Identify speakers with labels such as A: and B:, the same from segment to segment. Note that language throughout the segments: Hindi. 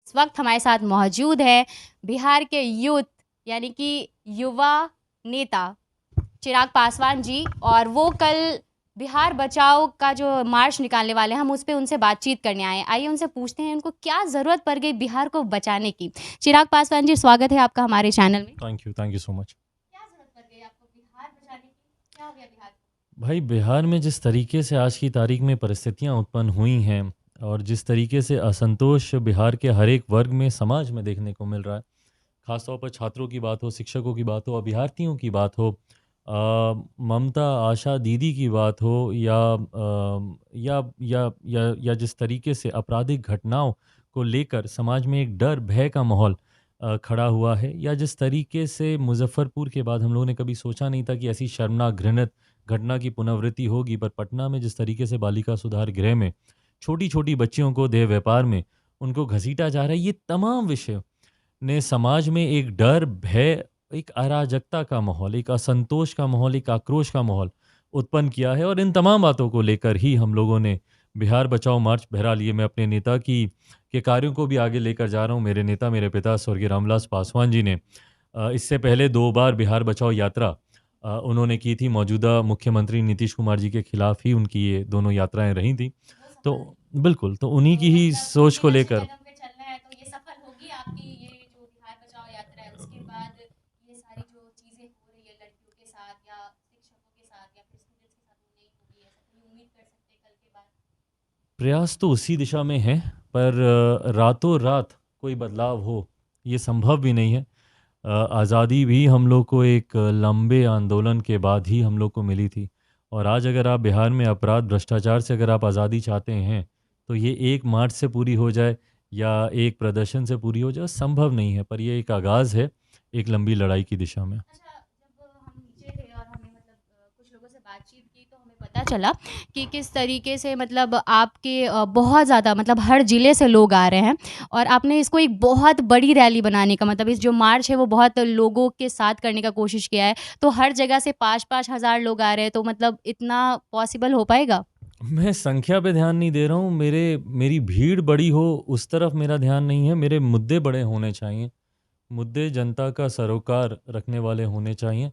A: इस वक्त हमारे साथ मौजूद है बिहार के यूथ यानी कि युवा नेता चिराग पासवान जी, और वो कल बिहार बचाओ का जो मार्च निकालने वाले हैं, हम उस पे उनसे बातचीत करने आए हैं। आइए उनसे पूछते हैं उनको क्या ज़रूरत पड़ गई बिहार को बचाने की। चिराग पासवान जी, स्वागत है आपका हमारे चैनल में।
B: Thank you so much.
A: क्या ज़रूरत पड़ गई आपको बिहार बचाने की? क्या हो गया बिहार को?
B: भाई, बिहार में जिस तरीके से आज की तारीख में परिस्थितियां उत्पन्न हुई हैं और जिस तरीके से असंतोष बिहार के हर एक वर्ग में समाज में देखने को मिल रहा है, खासतौर पर छात्रों की बात हो, शिक्षकों की बात हो, अभ्यर्थियों की बात हो, ममता आशा दीदी की बात हो, या जिस तरीके से आपराधिक घटनाओं को लेकर समाज में एक डर भय का माहौल खड़ा हुआ है, या जिस तरीके से मुजफ्फरपुर के बाद हम लोगों ने कभी सोचा नहीं था कि ऐसी शर्मनाक घृणित घटना की पुनरावृत्ति होगी, पर पटना में जिस तरीके से बालिका सुधार गृह में छोटी छोटी बच्चियों को देह व्यापार में उनको घसीटा जा रहा है, ये तमाम विषय ने समाज में एक डर, भय, एक अराजकता का माहौल, एक असंतोष का माहौल, एक आक्रोश का माहौल उत्पन्न किया है। और इन तमाम बातों को लेकर ही हम लोगों ने बिहार बचाओ मार्च, बहरहाल ये मैं अपने नेता की के कार्यों को भी आगे लेकर जा रहा हूँ। मेरे नेता, मेरे पिता स्वर्गीय रामविलास पासवान जी ने इससे पहले 2 बार बिहार बचाओ यात्रा उन्होंने की थी। मौजूदा मुख्यमंत्री नीतीश कुमार जी के खिलाफ ही उनकी ये दोनों यात्राएँ रही थी।
A: वो
B: तो
A: सफल हुई।
B: बिल्कुल, तो उन्हीं
A: तो
B: की ही
A: मतलब
B: सोच को
A: इन्हीं अच्छे
B: लेकर।
A: कदम पे चलना है तो ये सफल होगी आपकी ये जो बिहार बचाओ यात्रा है। उसके बाद ये सारी जो चीज़ें हो रही है लड़कियों के साथ या शिक्षकों के साथ या फिर स्टूडेंट्स के साथ, वो नहीं होगी, ऐसा कोई उम्मीद कर सकते हैं कल के बाद?
B: प्रयास तो उसी दिशा में है, पर रातों रात कोई बदलाव हो, ये संभव भी नहीं है। आज़ादी भी हम लोग को एक लंबे आंदोलन के बाद ही हम लोग को मिली थी। और आज अगर आप बिहार में अपराध भ्रष्टाचार से अगर आप आज़ादी चाहते हैं, तो ये एक मार्च से पूरी हो जाए या एक प्रदर्शन से पूरी हो जाए, संभव नहीं है। पर ये एक आगाज़ है एक लंबी लड़ाई की दिशा में।
A: अच्छा, जब हम नीचे थे और हमें मतलब कुछ लोगों से बातचीत की तो हमें पता चला कि किस तरीके से मतलब आपके बहुत ज़्यादा मतलब हर ज़िले से लोग आ रहे हैं, और आपने इसको एक बहुत बड़ी रैली बनाने का मतलब इस जो मार्च है वो बहुत लोगों के साथ करने का कोशिश किया है। तो हर जगह से 5-5 हज़ार लोग आ रहे हैं, तो मतलब इतना पॉसिबल हो पाएगा?
B: मैं संख्या पे ध्यान नहीं दे रहा हूँ, मेरी भीड़ बड़ी हो उस तरफ मेरा ध्यान नहीं है, मेरे मुद्दे बड़े होने चाहिए। मुद्दे जनता का सरोकार रखने वाले होने चाहिए।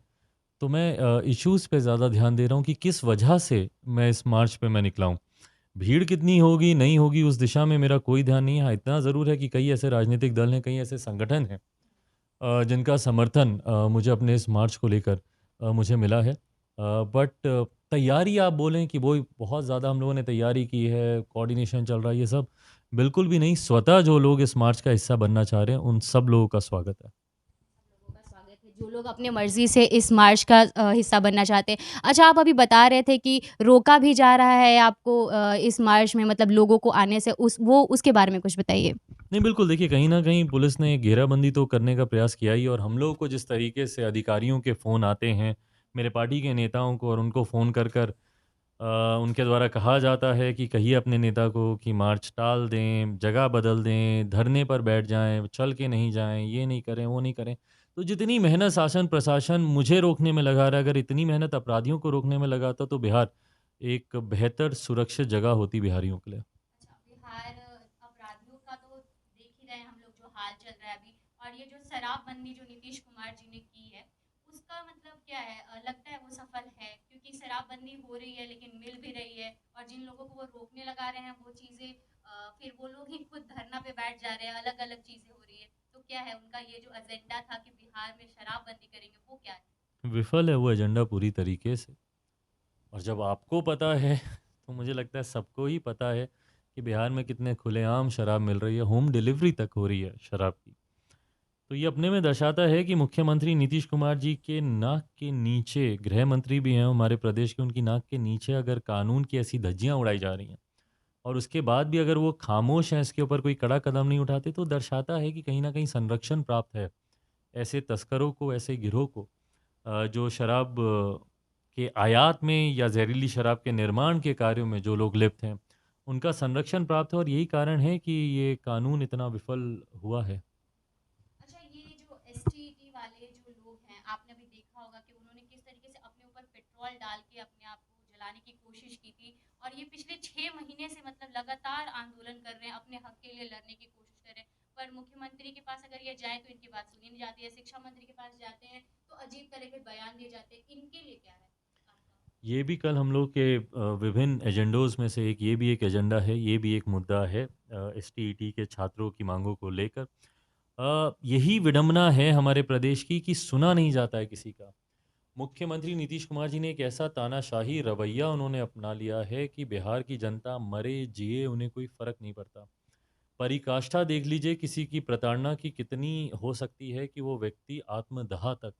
B: तो मैं इश्यूज़ पे ज़्यादा ध्यान दे रहा हूँ कि किस वजह से मैं इस मार्च पे मैं निकला हूँ। भीड़ कितनी होगी, नहीं होगी, उस दिशा में मेरा कोई ध्यान नहीं है। हाँ, इतना ज़रूर है कि कई ऐसे राजनीतिक दल हैं, कई ऐसे संगठन हैं जिनका समर्थन मुझे अपने इस मार्च को लेकर मुझे मिला है। बट तैयारी आप बोलें कि वो बहुत ज़्यादा हम लोगों ने तैयारी की है, कोऑर्डिनेशन चल रहा है, ये सब बिल्कुल भी नहीं। स्वतः जो लोग इस मार्च का हिस्सा बनना चाह रहे हैं, उन सब लोगों का स्वागत है।
A: लोगों का स्वागत है, जो लोग अपने मर्ज़ी से इस मार्च का हिस्सा बनना चाहते हैं। अच्छा, आप अभी बता रहे थे कि रोका भी जा रहा है आपको इस मार्च में मतलब लोगों को आने से, उसके बारे में कुछ बताइए?
B: नहीं, बिल्कुल देखिए, कहीं न कहीं पुलिस ने घेराबंदी तो करने का प्रयास किया ही, और हम लोगों को जिस तरीके से अधिकारियों के फ़ोन आते हैं, मेरे पार्टी के नेताओं को, और उनको फ़ोन कर कर उनके द्वारा कहा जाता है कि कहिए अपने नेता को कि मार्च टाल दें, जगह बदल दें, धरने पर बैठ जाएँ, चल के नहीं जाएँ, ये नहीं करें, वो नहीं करें। तो जितनी मेहनत शासन प्रशासन मुझे रोकने में लगा रहा है, अगर इतनी मेहनत अपराधियों को रोकने में लगाता तो बिहार एक बेहतर सुरक्षित जगह होती बिहारियों के लिए।
A: अच्छा, बिहार अपराधियों का तो देख ही रहे हैं हम लोग जो हाल चल रहा है अभी। और ये जो शराबबंदी जो नीतीश कुमार जी ने की है, उसका मतलब क्या है? लगता है वो सफल है? क्योंकि शराबबंदी हो रही है लेकिन मिल भी रही है, और जिन लोगों को वो रोकने लगा रहे हैं वो चीज़ें फिर वो लोग ही खुद धरना पे बैठ जा रहे हैं, अलग-अलग चीज़ें हो रही है। तो क्या है उनका ये जो एजेंडा था कि बिहार में शराबबंदी करेंगे, वो क्या है?
B: विफल है वो एजेंडा पूरी तरीके से। और जब आपको पता है तो मुझे लगता है सबको ही पता है कि बिहार में कितने खुलेआम शराब मिल रही है, होम डिलीवरी तक हो रही है शराब की। तो ये अपने में दर्शाता है कि मुख्यमंत्री नीतीश कुमार जी के नाक के नीचे, गृह मंत्री भी हैं हमारे प्रदेश के, उनकी नाक के नीचे अगर कानून की ऐसी धज्जियां उड़ाई जा रही हैं, और उसके बाद भी अगर वो खामोश हैं, इसके ऊपर कोई कड़ा कदम नहीं उठाते, तो दर्शाता है कि कहीं ना कहीं संरक्षण प्राप्त है ऐसे तस्करों को, ऐसे गिरोह को, जो शराब के आयात में या जहरीली शराब के निर्माण के कार्यों में जो लोग लिप्त हैं, उनका संरक्षण प्राप्त है। और यही कारण है कि ये कानून इतना विफल हुआ है।
A: अच्छा, ये जो एसटीटी वाले जो लोग हैं, आपने अभी देखा होगा कि उन्होंने किस तरीके से अपने ऊपर पेट्रोल डाल के अपने आप को जलाने की कोशिश की थी, और ये पिछले 6 महीने से मतलब लगातार आंदोलन कर रहे हैं, अपने हक के लिए लड़ने की कोशिश कर रहे हैं। पर मुख्यमंत्री के पास अगर ये जाए तो इनकी बात सुनी नहीं जाती है, शिक्षा मंत्री के पास जाते हैं तो अजीब तरह के बयान दिए जाते हैं, इनके लिए क्या है आपका?
B: ये भी कल हम लोग के विभिन्न एजेंडोज़ में से एक ये भी एक एजेंडा है, ये भी एक मुद्दा है एसटीईटी के छात्रों की मांगों को लेकर। यही विडंबना है हमारे प्रदेश की कि सुना नहीं जाता है किसी का। मुख्यमंत्री नीतीश कुमार जी ने एक ऐसा तानाशाही रवैया उन्होंने अपना लिया है कि बिहार की जनता मरे जिए उन्हें कोई फ़र्क नहीं पड़ता। पराकाष्ठा देख लीजिए किसी की प्रताड़ना की कितनी हो सकती है कि वो व्यक्ति आत्मदाह तक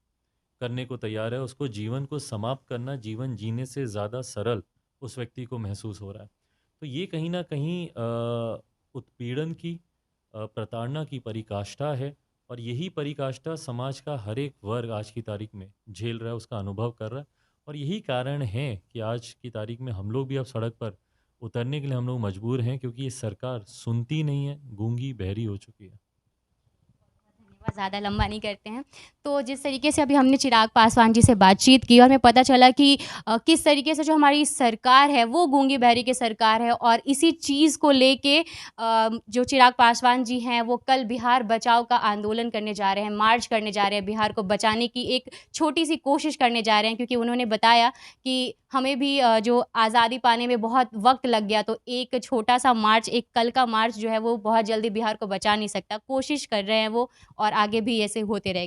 B: करने को तैयार है, उसको जीवन को समाप्त करना जीवन जीने से ज़्यादा सरल उस व्यक्ति को महसूस हो रहा है। तो ये कहीं न कहीं उत्पीड़न की प्रताड़ना की पराकाष्ठा है और यही पराकाष्ठा समाज का हर एक वर्ग आज की तारीख में झेल रहा है, उसका अनुभव कर रहा है और यही कारण है कि आज की तारीख में हम लोग भी अब सड़क पर उतरने के लिए हम लोग मजबूर हैं क्योंकि ये सरकार सुनती नहीं है, गूंगी बहरी हो चुकी है।
A: धन्यवाद, ज़्यादा लंबा नहीं करते हैं। तो जिस तरीके से अभी हमने चिराग पासवान जी से बातचीत की और हमें पता चला कि किस तरीके से जो हमारी सरकार है वो गूंगी बहरी की सरकार है और इसी चीज़ को लेके जो चिराग पासवान जी हैं वो कल बिहार बचाओ का आंदोलन करने जा रहे हैं, मार्च करने जा रहे हैं, बिहार को बचाने की एक छोटी-सी कोशिश करने जा रहे हैं क्योंकि उन्होंने बताया कि हमें भी जो आज़ादी पाने में बहुत वक़्त लग गया, तो एक छोटा-सा मार्च, एक कल का मार्च जो है वो बहुत जल्दी बिहार को बचा नहीं सकता। कोशिश कर रहे हैं वो और आगे भी ऐसे होते रहेगा।